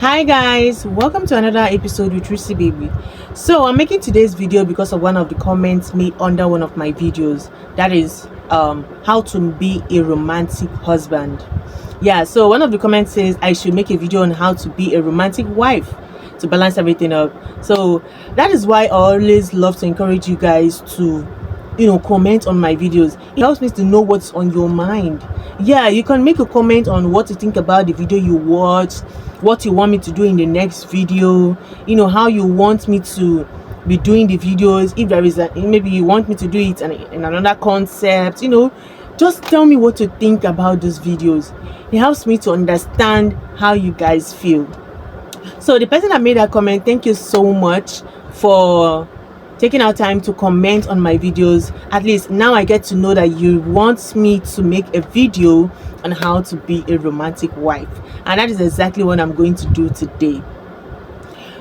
Hi guys, welcome to another episode with Tracy Baby. So I'm making today's video because of one of the comments made under one of my videos. That is how to be a romantic husband. Yeah, so one of the comments says I should make a video on how to be a romantic wife to balance everything up. So that is why I always love to encourage you guys to comment on my videos. It helps me to know what's on your mind. Yeah, you can make a comment on what you think about the video you watch, what you want me to do in the next video, how you want me to be doing the videos. If there is maybe you want me to do it in another concept, just tell me what you think about those videos. It helps me to understand how you guys feel. So the person that made that comment, thank you so much for taking our time to comment on my videos. At least now I get to know that you want me to make a video on how to be a romantic wife, and that is exactly what I'm going to do today.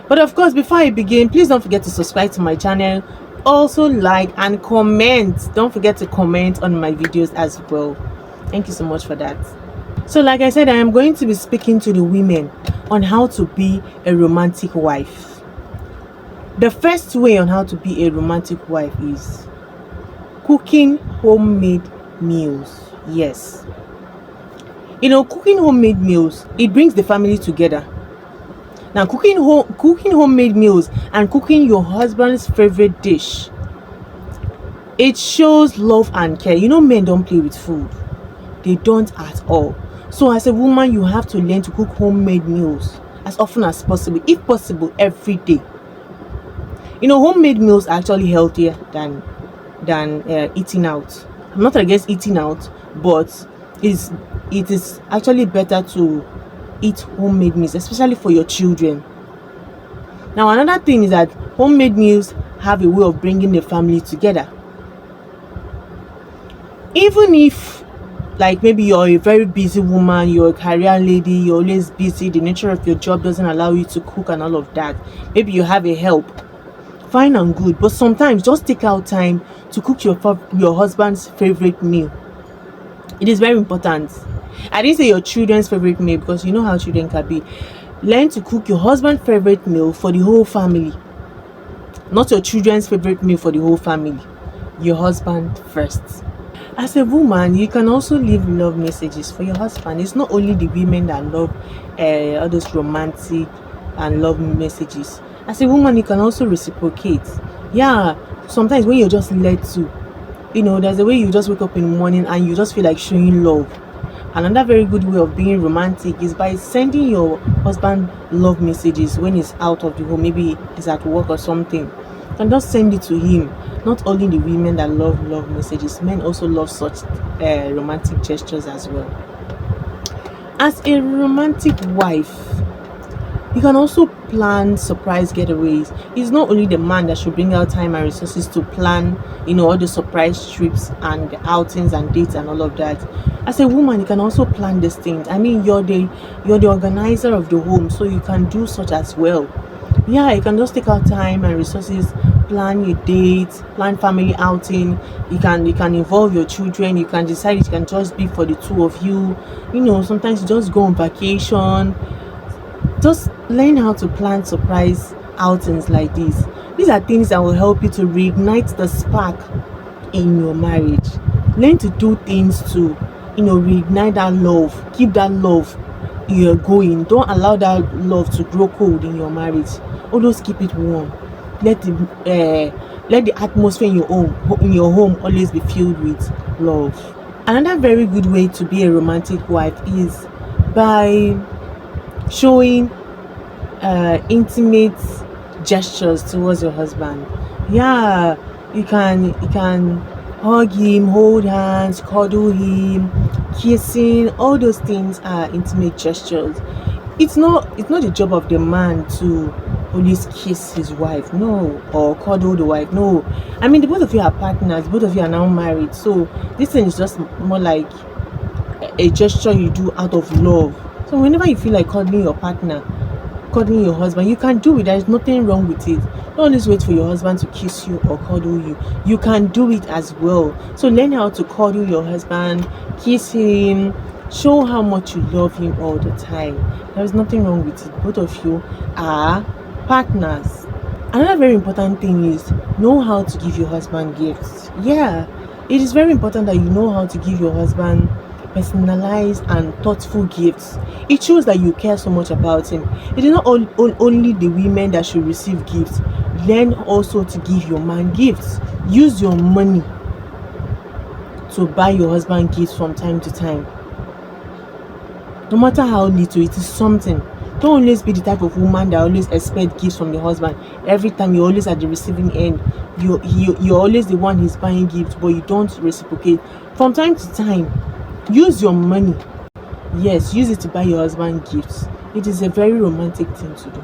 But of course, before I begin, please don't forget to subscribe to my channel. Also like and comment. Don't forget to comment on my videos as well. Thank you so much for that. So like I said, I am going to be speaking to the women on how to be a romantic wife. The first way on how to be a romantic wife is cooking homemade meals. Yes. Cooking homemade meals, it brings the family together. Now, cooking homemade meals and cooking your husband's favorite dish, it shows love and care. Men don't play with food. They don't at all. So as a woman, you have to learn to cook homemade meals as often as possible, if possible every day. Homemade meals are actually healthier than eating out. I'm not against eating out, but it is actually better to eat homemade meals, especially for your children. Now, another thing is that homemade meals have a way of bringing the family together. Even if, like, maybe you're a very busy woman, you're a career lady, you're always busy, the nature of your job doesn't allow you to cook and all of that. Maybe you have a help, fine and good, but sometimes just take out time to cook your husband's favorite meal. It is very important. I didn't say your children's favorite meal, because you know how children can be. Learn to cook your husband's favorite meal for the whole family, not your children's favorite meal for the whole family. Your husband first. As a woman, you can also leave love messages for your husband. It's not only the women that love all those romantic and love messages. As a woman, you can also reciprocate. Yeah, sometimes when you're just led to, there's a way you just wake up in the morning and you just feel like showing love. Another very good way of being romantic is by sending your husband love messages when he's out of the home. Maybe he's at work or something. You can just send it to him. Not only the women that love messages, men also love such romantic gestures as well. As a romantic wife, you can also plan surprise getaways. It's not only the man that should bring out time and resources to plan, all the surprise trips and outings and dates and all of that. As a woman, you can also plan these things. I mean, you're the organizer of the home, so you can do such as well. Yeah, you can just take out time and resources, plan your dates, plan family outing. You can involve your children. You can decide it can just be for the two of you. Sometimes you just go on vacation. Just learn how to plan surprise outings like this. These are things that will help you to reignite the spark in your marriage. Learn to do things to, reignite that love. Keep that love going. Don't allow that love to grow cold in your marriage. Always keep it warm. Let the atmosphere in your home always be filled with love. Another very good way to be a romantic wife is by showing intimate gestures towards your husband. Yeah, you can hug him, hold hands, cuddle him, kissing. All those things are intimate gestures. It's not the job of the man to always kiss his wife, no, or cuddle the wife, no. I mean, the both of you are partners, both of you are now married, so this thing is just more like a gesture you do out of love. So whenever you feel like cuddling your partner, cuddling your husband, you can do it. There is nothing wrong with it. Don't always wait for your husband to kiss you or cuddle you. You can do it as well. So learn how to cuddle your husband, kiss him, Show how much you love him all the time. There is nothing wrong with it. Both of you are partners. Another very important thing is know how to give your husband gifts. Yeah, it is very important that you know how to give your husband personalized and thoughtful gifts. It shows that you care so much about him. It is not only the women that should receive gifts. Learn also to give your man gifts. Use your money to buy your husband gifts from time to time. No matter how little, it is something. Don't always be the type of woman that always expect gifts from the husband. Every time you're always at the receiving end. You're always the one who's buying gifts, but you don't reciprocate. From time to time, use your money. Yes, use it to buy your husband gifts. It is a very romantic thing to do.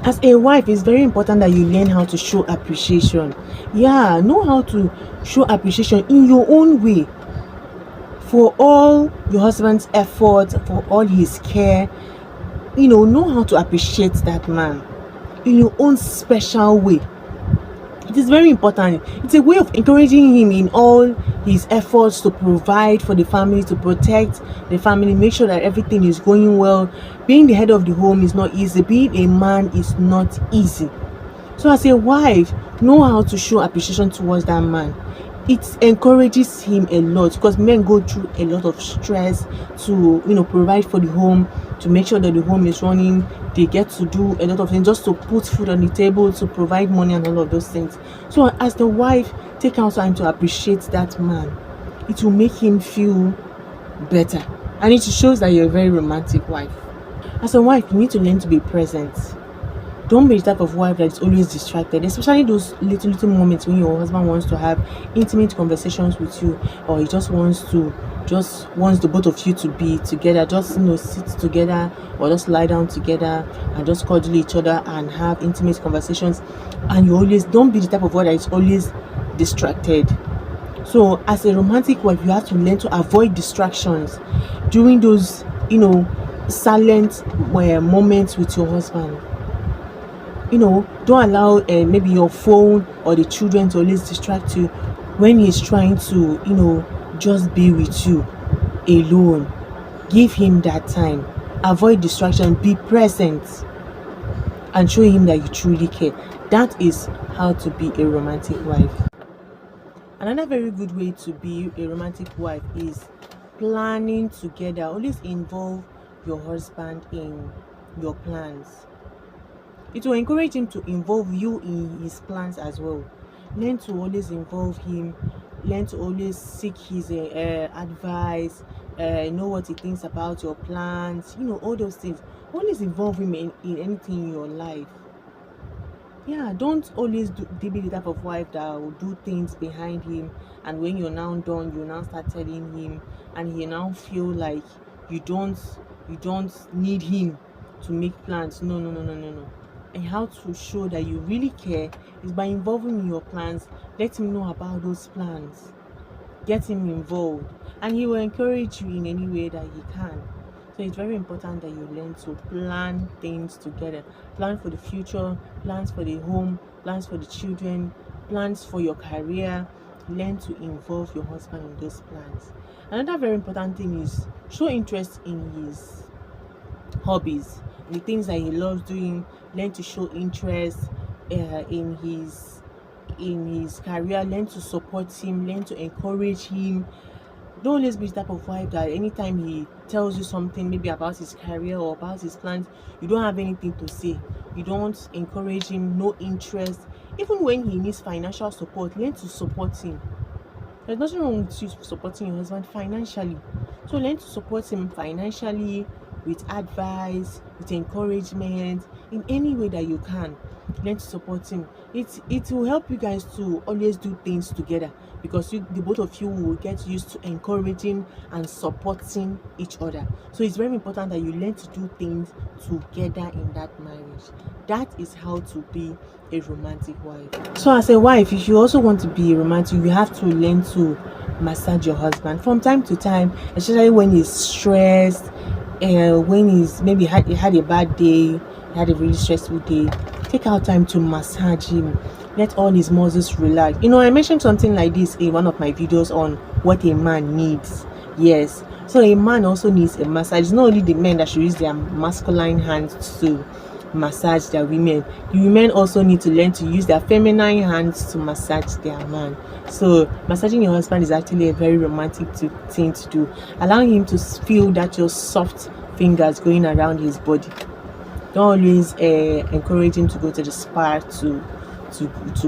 As a wife, it's very important that you learn how to show appreciation. Yeah, know how to show appreciation in your own way for all your husband's effort, for all his care. Know how to appreciate that man in your own special way. It is very important. It's a way of encouraging him in all his efforts to provide for the family, to protect the family, make sure that everything is going well. Being the head of the home is not easy. Being a man is not easy. So as a wife, know how to show appreciation towards that man. It encourages him a lot because men go through a lot of stress to provide for the home, to make sure that the home is running. They get to do a lot of things just to put food on the table, to provide money and all of those things. So as the wife, take out time to appreciate that man. It will make him feel better, and it shows that you're a very romantic wife. As a wife, you need to learn to be present. Don't be the type of wife that's always distracted, especially those little moments when your husband wants to have intimate conversations with you, or he just wants the both of you to be together, just sit together, or just lie down together and just cuddle each other and have intimate conversations. And you always don't be the type of wife that is always distracted. So as a romantic wife, you have to learn to avoid distractions during those silent moments with your husband. Don't allow maybe your phone or the children to always distract you when he's trying to just be with you alone. Give him that time. Avoid distraction. Be present and show him that you truly care. That is how to be a romantic wife. Another very good way to be a romantic wife is planning together. Always involve your husband in your plans. It will encourage him to involve you in his plans as well. Learn to always involve him. Learn to always seek his advice. Know what he thinks about your plans. All those things. Always involve him in anything in your life. Yeah, don't always be the type of wife that will do things behind him, and when you're now done, you now start telling him, and he now feel like you don't need him to make plans. No. And how to show that you really care is by involving in your plans. Let him know about those plans. Get him involved, and he will encourage you in any way that he can. So it's very important that you learn to plan things together. Plan for the future, plans for the home, plans for the children, plans for your career. Learn to involve your husband in those plans. Another very important thing is show interest in his hobbies, the things that he loves doing. Learn to show interest in his career. Learn to support him. Learn to encourage him. Don't always be the type of wife that anytime he tells you something, maybe about his career or about his plans, you don't have anything to say. You don't encourage him, no interest. Even when he needs financial support, learn to support him. There's nothing wrong with you supporting your husband financially. So learn to support him financially, with advice, with encouragement, in any way that you can. Learn to support him. It will help you guys to always do things together, because the both of you will get used to encouraging and supporting each other. So it's very important that you learn to do things together in that marriage. That is how to be a romantic wife. So as a wife, if you also want to be romantic, you have to learn to massage your husband from time to time, especially when he's stressed, when he's maybe he had a bad day, he had a really stressful day. Take out time to massage him. Let all his muscles relax. I mentioned something like this in one of my videos on what a man needs. Yes. So a man also needs a massage. It's not only the men that should use their masculine hands to massage their women. The women also need to learn to use their feminine hands to massage their man. So massaging your husband is actually a very romantic thing to do, allowing him to feel that your soft fingers going around his body. Don't always encourage him to go to the spa to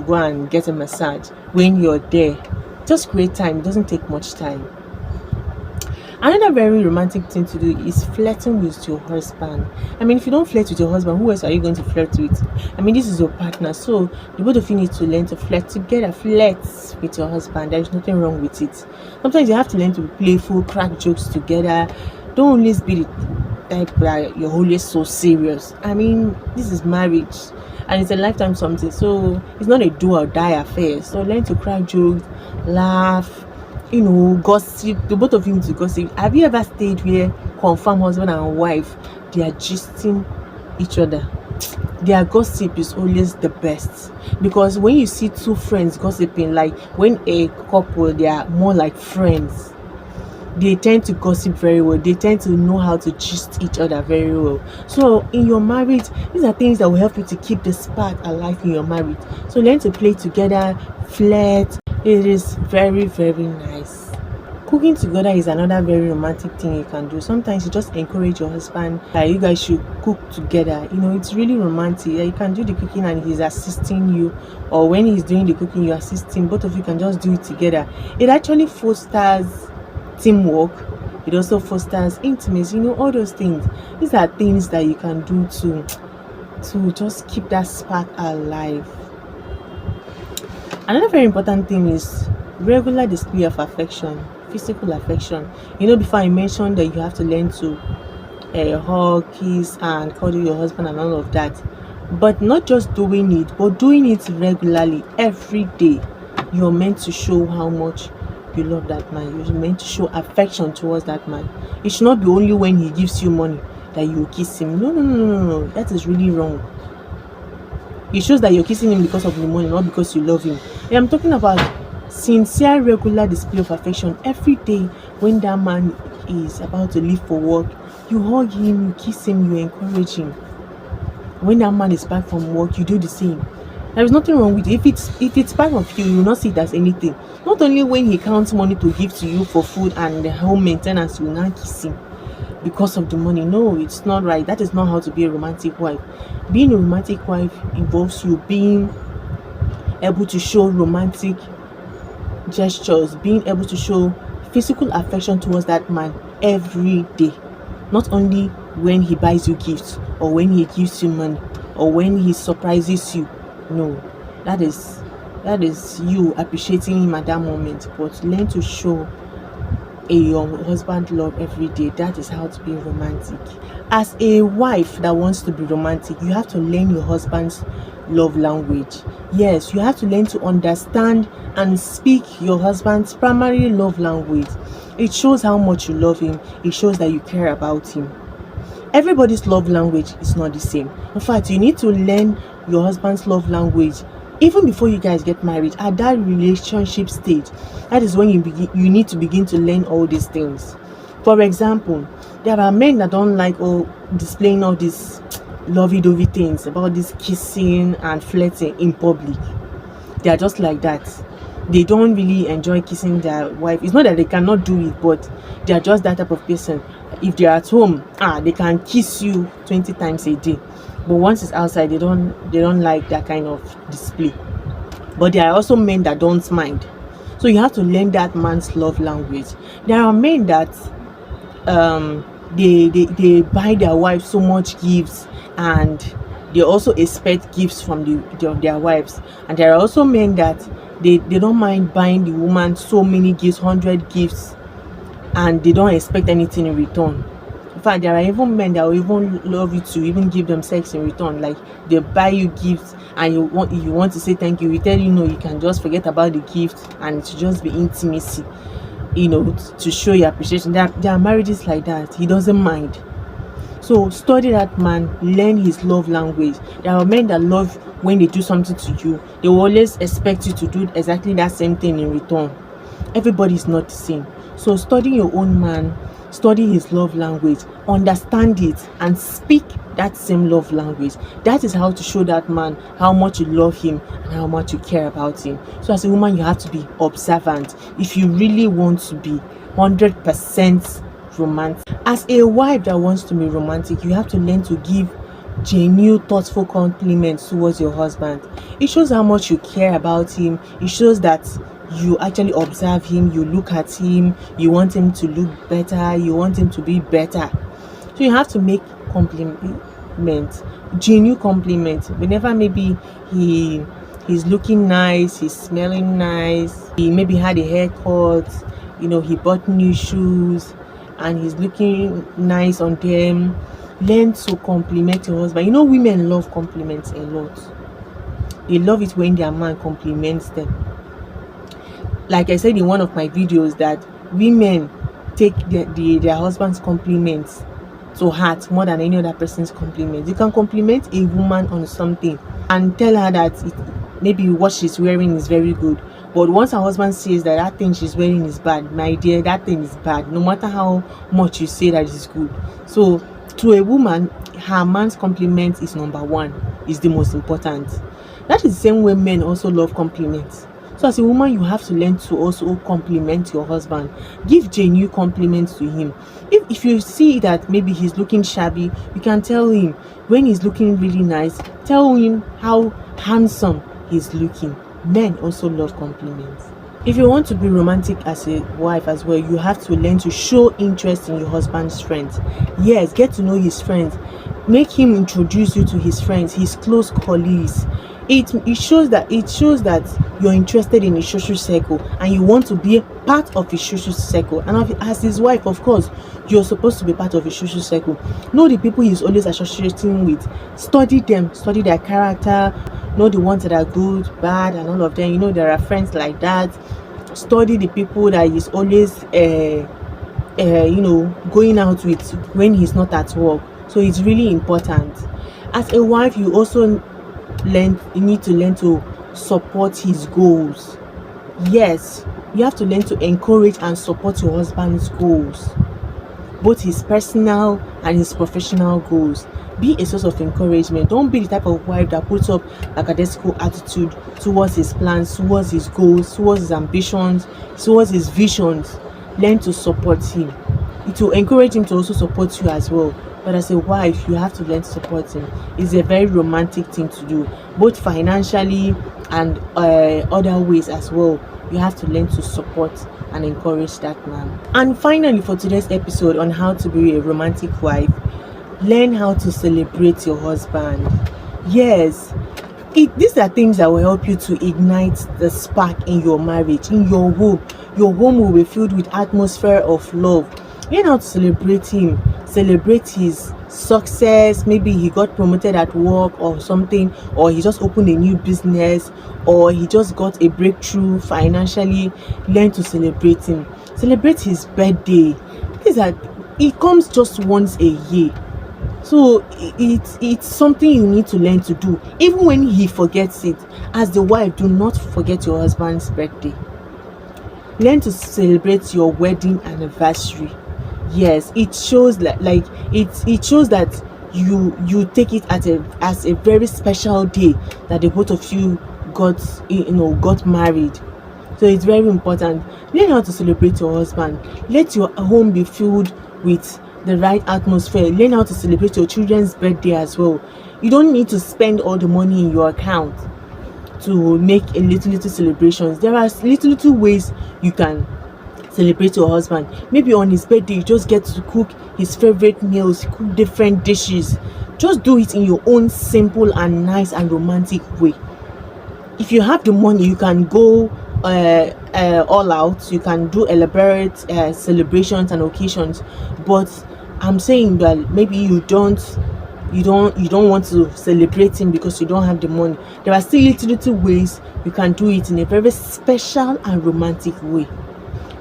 go and get a massage when you're there. Just create time. It doesn't take much time. Another very romantic thing to do is flirting with your husband. I mean, if you don't flirt with your husband, who else are you going to flirt with? I mean, this is your partner, so the both of you need to learn to flirt together. Flirt with your husband. There is nothing wrong with it. Sometimes you have to learn to be playful, crack jokes together. Don't always be the type that you're always so serious. I mean, this is marriage and it's a lifetime something, so it's not a do or die affair. So learn to crack jokes, laugh, gossip. The both of you need to gossip. Have you ever stayed where confirm husband and wife, they are gisting each other? Their gossip is always the best, because when you see two friends gossiping, like when a couple, they are more like friends, they tend to gossip very well. They tend to know how to gist each other very well. So in your marriage, these are things that will help you to keep the spark alive in your marriage. So learn to play together, flirt. It is very, very nice. Cooking together is another very romantic thing you can do. Sometimes you just encourage your husband that you guys should cook together. It's really romantic. You can do the cooking and he's assisting you, or when he's doing the cooking, you assist him. Both of you can just do it together. It actually fosters teamwork. It also fosters intimacy. All those things. These are things that you can do to just keep that spark alive. Another very important thing is regular display of affection, physical affection. Before I mentioned that you have to learn to hug, kiss, and cuddle your husband and all of that. But not just doing it, but doing it regularly, every day. You're meant to show how much you love that man. You're meant to show affection towards that man. It should not be only when he gives you money that you kiss him. No. That is really wrong. It shows that you're kissing him because of the money, not because you love him. And I'm talking about sincere, regular display of affection every day. When that man is about to leave for work, you hug him, you kiss him, you encourage him. When that man is back from work, you do the same. There is nothing wrong with it. If it's part of you, you will not see it as anything. Not only when he counts money to give to you for food and the home maintenance, you will not kiss him because of the money. No, it's not right. That is not how to be a romantic wife. Being a romantic wife involves you being able to show romantic gestures, being able to show physical affection towards that man every day. Not only when he buys you gifts, or when he gives you money, or when he surprises you. No, that is you appreciating him at that moment. But learn to show your husband love every day. That is how to be romantic. As a wife that wants to be romantic, you have to learn your husband's love language. Yes, you have to learn to understand and speak your husband's primary love language. It shows how much you love him. It shows that you care about him. Everybody's love language is not the same. In fact, you need to learn your husband's love language even before you guys get married. At that relationship stage, that is when you need to begin to learn all these things. For example, there are men that don't like displaying all these lovey-dovey things about this kissing and flirting in public. They are just like that. They don't really enjoy kissing their wife. It's not that they cannot do it, but they are just that type of person. If they're at home, they can kiss you 20 times a day. But once it's outside, they don't like that kind of display. But there are also men that don't mind. So you have to learn that man's love language. There are men that they buy their wives so much gifts, and they also expect gifts from their wives. And there are also men that they don't mind buying the woman so many gifts, 100 gifts, and they don't expect anything in return. In fact, there are even men that will even love you to even give them sex in return. Like, they buy you gifts, and if you want to say thank you, we tell you no, you can just forget about the gift, and it should just be intimacy, to show your appreciation. There are marriages like that. He doesn't mind. So study that man, learn his love language. There are men that love when they do something to you, they will always expect you to do exactly that same thing in return. Everybody is not the same. So study your own man, study his love language, understand it, and speak that same love language. That is how to show that man how much you love him and how much you care about him. So as a woman, you have to be observant if you really want to be 100% romantic. As a wife that wants to be romantic, you have to learn to give genuine thoughtful compliments towards your husband. It shows how much you care about him. It shows that you actually observe him, you look at him, you want him to look better, you want him to be better. So you have to make compliments, genuine compliments. Whenever maybe he's looking nice, he's smelling nice, he maybe had a haircut, he bought new shoes and he's looking nice on them. Learn to compliment your husband. Women love compliments a lot. They love it when their man compliments them. Like I said in one of my videos, that women take their husband's compliments to heart more than any other person's compliments. You can compliment a woman on something and tell her that maybe what she's wearing is very good, but once her husband says that thing she's wearing is bad, my dear, that thing is bad, no matter how much you say that is good. So to a woman, her man's compliment is number one, is the most important. That is the same way men also love compliments. So as a woman, you have to learn to also compliment your husband. Give genuine compliments to him. If you see that maybe he's looking shabby, you can tell him. When he's looking really nice, tell him how handsome he's looking. Men also love compliments. If you want to be romantic as a wife as well, you have to learn to show interest in your husband's friends. Yes, get to know his friends. Make him introduce you to his friends, his close colleagues. It shows that you're interested in his social circle and you want to be a part of his social circle. And as his wife, of course, you're supposed to be part of his social circle. Know the people he's always associating with. Study them, study their character. Know the ones that are good, bad, and all of them. There are friends like that. Study the people that he's always going out with when he's not at work. So it's really important. As a wife, you also need to learn to support his goals. Yes, you have to learn to encourage and support your husband's goals, both his personal and his professional goals. Be a source of encouragement. Don't be the type of wife that puts up a lackadaisical attitude towards his plans, towards his goals, towards his ambitions, towards his visions. Learn to support him. It will encourage him to also support you as well. But as a wife, you have to learn to support him. It's a very romantic thing to do, both financially and other ways as well. You have to learn to support and encourage that man. And finally, for today's episode on how to be a romantic wife, learn how to celebrate your husband. Yes, these are things that will help you to ignite the spark in your marriage, in your home. Your home will be filled with atmosphere of love. Learn how to celebrate him. Celebrate his success. Maybe he got promoted at work or something, or he just opened a new business, or he just got a breakthrough financially. Learn to celebrate him. Celebrate his birthday. It comes just once a year, so it's something you need to learn to do. Even when he forgets it, as the wife, do not forget your husband's birthday. Learn to celebrate your wedding anniversary. Yes, it shows it shows that you take it as a very special day that the both of you got married. So it's very important. Learn how to celebrate your husband. Let your home be filled with the right atmosphere. Learn how to celebrate your children's birthday as well. You don't need to spend all the money in your account to make a little celebrations. There are little ways you can celebrate your husband. Maybe on his birthday, you just get to cook his favorite meals, cook different dishes. Just do it in your own simple and nice and romantic way. If you have the money, you can go all out. You can do elaborate celebrations and occasions. But I'm saying that maybe you don't want to celebrate him because you don't have the money. There are still little ways you can do it in a very special and romantic way.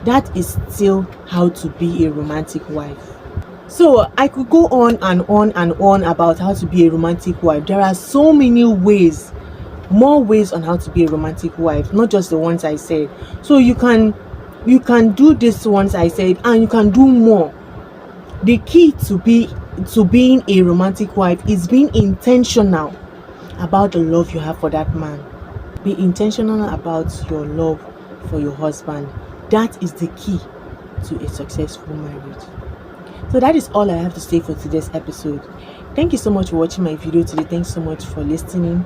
That is still how to be a romantic wife. So I could go on and on and on about how to be a romantic wife. There are so many ways, more ways on how to be a romantic wife, not just the ones I said. So you can You can do this once I said, and you can do more. The key to being a romantic wife is being intentional about the love you have for that man. Be intentional about your love for your husband. That is the key to a successful marriage. So that is all I have to say for today's episode. Thank you so much for watching my video today. Thanks so much for listening.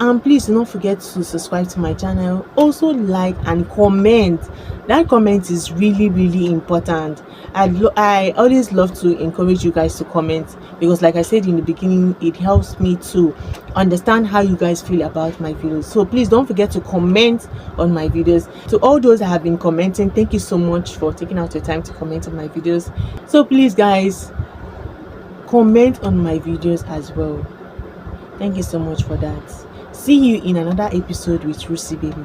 And please do not forget to subscribe to my channel. Also like and comment. That comment is really important. I always love to encourage you guys to comment, because like I said in the beginning, it helps me to understand how you guys feel about my videos. So please don't forget to comment on my videos. To all those that have been commenting, thank you so much for taking out your time to comment on my videos. So please guys, comment on my videos as well. Thank you so much for that. See you in another episode with Rusi Baby.